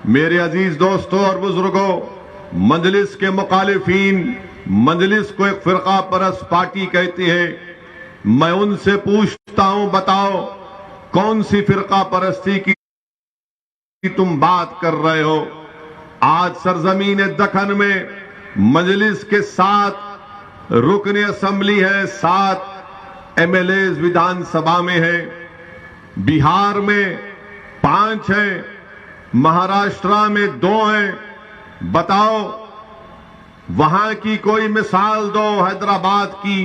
میرے عزیز دوستوں اور بزرگوں، مجلس کے مخالفین مجلس کو ایک فرقہ پرست پارٹی کہتی ہے۔ میں ان سے پوچھتا ہوں، بتاؤ کون سی فرقہ پرستی کی تم بات کر رہے ہو؟ آج سرزمین دکن میں مجلس کے 7 رکن اسمبلی ہے، 7 MLAs ویدھان سبھا میں ہے، بہار میں 5 ہیں، مہاراشٹرا میں 2 ہیں۔ بتاؤ وہاں کی کوئی مثال دو، حیدرآباد کی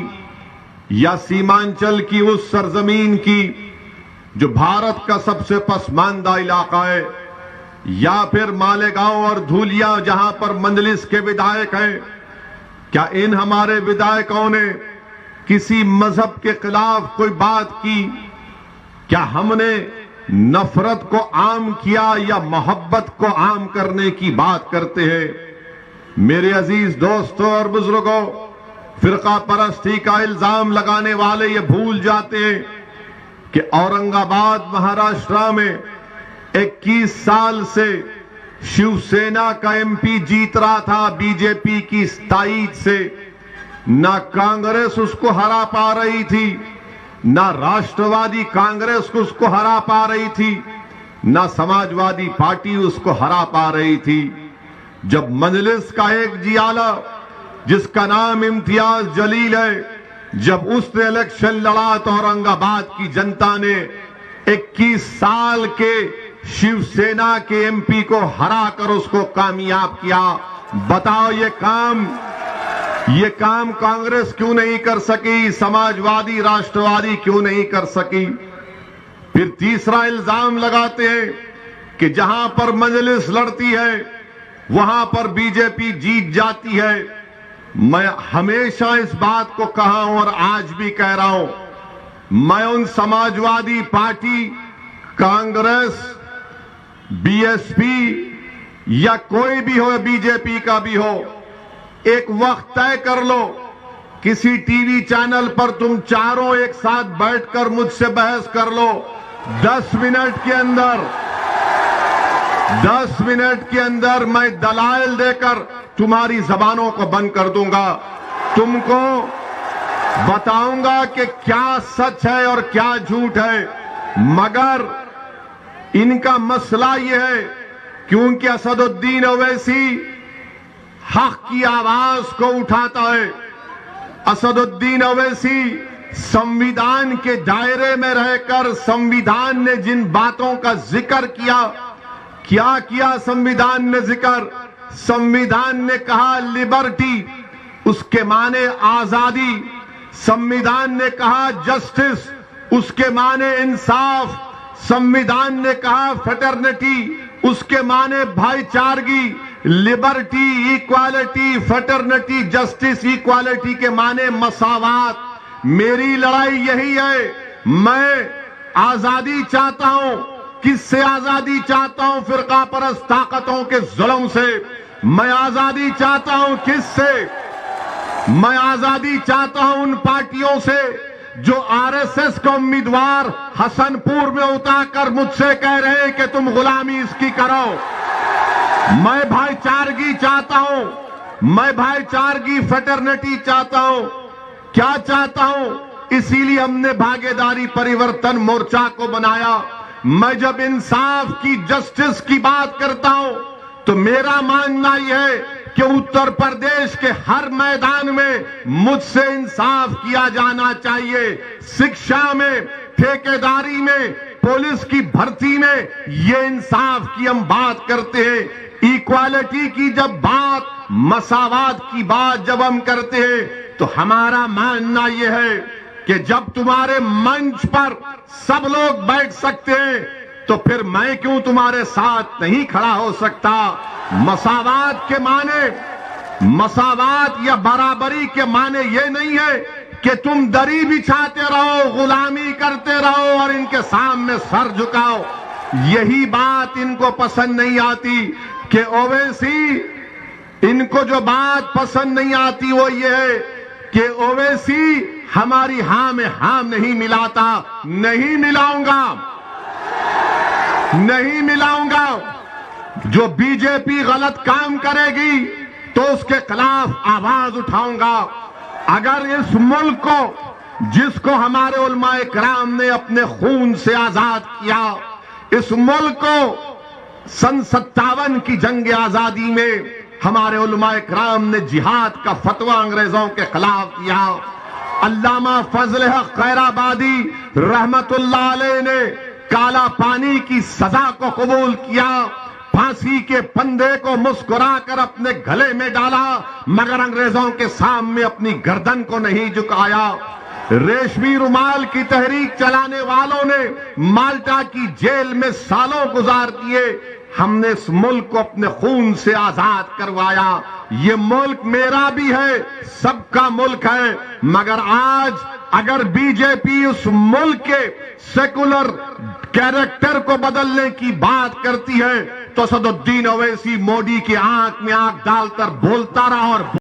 یا سیمانچل کی، اس سرزمین کی جو بھارت کا سب سے پسماندہ علاقہ ہے، یا پھر مالیگاؤں اور دھولیا جہاں پر مجلس کے ودھائک ہیں۔ کیا ان ہمارے ودھائکوں نے کسی مذہب کے خلاف کوئی بات کی؟ کیا ہم نے نفرت کو عام کیا یا محبت کو عام کرنے کی بات کرتے ہیں؟ میرے عزیز دوستوں اور بزرگوں، فرقہ پرستی کا الزام لگانے والے یہ بھول جاتے ہیں کہ اورنگ آباد مہاراشٹرا میں 21 سال سے شیو سینا کا MP جیت رہا تھا BJP کی تائید سے۔ نہ کانگریس اس کو ہرا پا رہی تھی، نہ راشٹروادی کانگریس کو اس کو ہرا پا رہی تھی، نہ سماجوادی پارٹی اس کو ہرا پا رہی تھی۔ جب مجلس کا ایک جیالہ جس کا نام امتیاز جلیل ہے، جب اس نے الیکشن لڑا تو اورنگ آباد کی جنتا نے 21 سال کے شیو سینا کے MP کو ہرا کر اس کو کامیاب کیا۔ بتاؤ یہ کام کانگریس کیوں نہیں کر سکی؟ سماجوادی راشٹروادی کیوں نہیں کر سکی؟ پھر تیسرا الزام لگاتے ہیں کہ جہاں پر مجلس لڑتی ہے وہاں پر BJP جیت جاتی ہے۔ میں ہمیشہ اس بات کو کہا ہوں اور آج بھی کہہ رہا ہوں، میں ان سماجوادی پارٹی، کانگریس، BSP یا کوئی بھی ہو، BJP کا بھی ہو، ایک وقت طے کر لو، کسی ٹی وی چینل پر تم چاروں ایک ساتھ بیٹھ کر مجھ سے بحث کر لو، 10 منٹ کے اندر میں دلائل دے کر تمہاری زبانوں کو بند کر دوں گا۔ تم کو بتاؤں گا کہ کیا سچ ہے اور کیا جھوٹ ہے، مگر ان کا مسئلہ یہ ہے کیونکہ اسد الدین اویسی حق کی آواز کو اٹھاتا ہے۔ اسد الدین اویسی سمویدھان کے دائرے میں رہ کر سمویدھان نے جن باتوں کا ذکر کیا سمویدھان نے ذکر؟ سمویدھان نے کہا لبرٹی، اس کے معنی آزادی۔ سمویدھان نے کہا جسٹس، اس کے معنی انصاف۔ سمویدھان نے کہا فیٹرنیٹی، اس کے معنی بھائی چارگی۔ Liberty, equality, fraternity, justice, equality کے معنی مساوات۔ میری لڑائی یہی ہے، میں آزادی چاہتا ہوں۔ کس سے آزادی چاہتا ہوں؟ فرقہ پرست طاقتوں کے ظلم سے۔ میں آزادی چاہتا ہوں کس سے؟ میں آزادی چاہتا ہوں ان پارٹیوں سے جو RSS کا امیدوار حسن پور میں اتار کر مجھ سے کہہ رہے ہیں کہ تم غلامی اس کی کرو۔ میں بھائی چارگی چاہتا ہوں، میں بھائی چارگی، فیٹرنیٹی چاہتا ہوں۔ کیا چاہتا ہوں؟ اسی لیے ہم نے بھاگیداری پریورتن مورچہ کو بنایا۔ میں جب انصاف کی، جسٹس کی بات کرتا ہوں تو میرا ماننا یہ ہے کہ اتر پردیش کے ہر میدان میں مجھ سے انصاف کیا جانا چاہیے۔ شکشا میں، ٹھیکیداری میں، پولیس کی بھرتی میں یہ انصاف کی ہم بات کرتے ہیں۔ ایکوالٹی کی جب بات، مساوات کی بات جب ہم کرتے ہیں تو ہمارا ماننا یہ ہے کہ جب تمہارے منچ پر سب لوگ بیٹھ سکتے ہیں تو پھر میں کیوں تمہارے ساتھ نہیں کھڑا ہو سکتا؟ مساوات کے معنی، مساوات یا برابری کے معنی یہ نہیں ہے کہ تم دری بچھاتے رہو، غلامی کرتے رہو اور ان کے سامنے سر جھکاؤ۔ یہی بات ان کو پسند نہیں آتی کہ اویسی، ان کو جو بات پسند نہیں آتی وہ یہ ہے کہ اویسی ہماری ہاں میں ہاں نہیں ملاتا۔ نہیں ملاؤں گا، نہیں ملاؤں گا۔ جو بی جے پی غلط کام کرے گی تو اس کے خلاف آواز اٹھاؤں گا۔ اگر اس ملک کو، جس کو ہمارے علماء کرام نے اپنے خون سے آزاد کیا، اس ملک کو سن 57 کی جنگ آزادی میں ہمارے علماء کرام نے جہاد کا فتویٰ انگریزوں کے خلاف دیا، علامہ فضل حق خیرآبادی رحمت اللہ علیہ نے کالا پانی کی سزا کو قبول کیا، پھانسی کے پھندے کو مسکرا کر اپنے گلے میں ڈالا، مگر انگریزوں کے سامنے اپنی گردن کو نہیں جھکایا۔ ریشمی رومال کی تحریک چلانے والوں نے مالٹا کی جیل میں سالوں گزار دیے، ہم نے اس ملک کو اپنے خون سے آزاد کروایا۔ یہ ملک میرا بھی ہے، سب کا ملک ہے، مگر آج اگر بی جے پی اس ملک کے سیکولر کیریکٹر کو بدلنے کی بات کرتی ہے تو اسد الدین اویسی موڈی کی آنکھ میں آنکھ ڈال کر بولتا رہا اور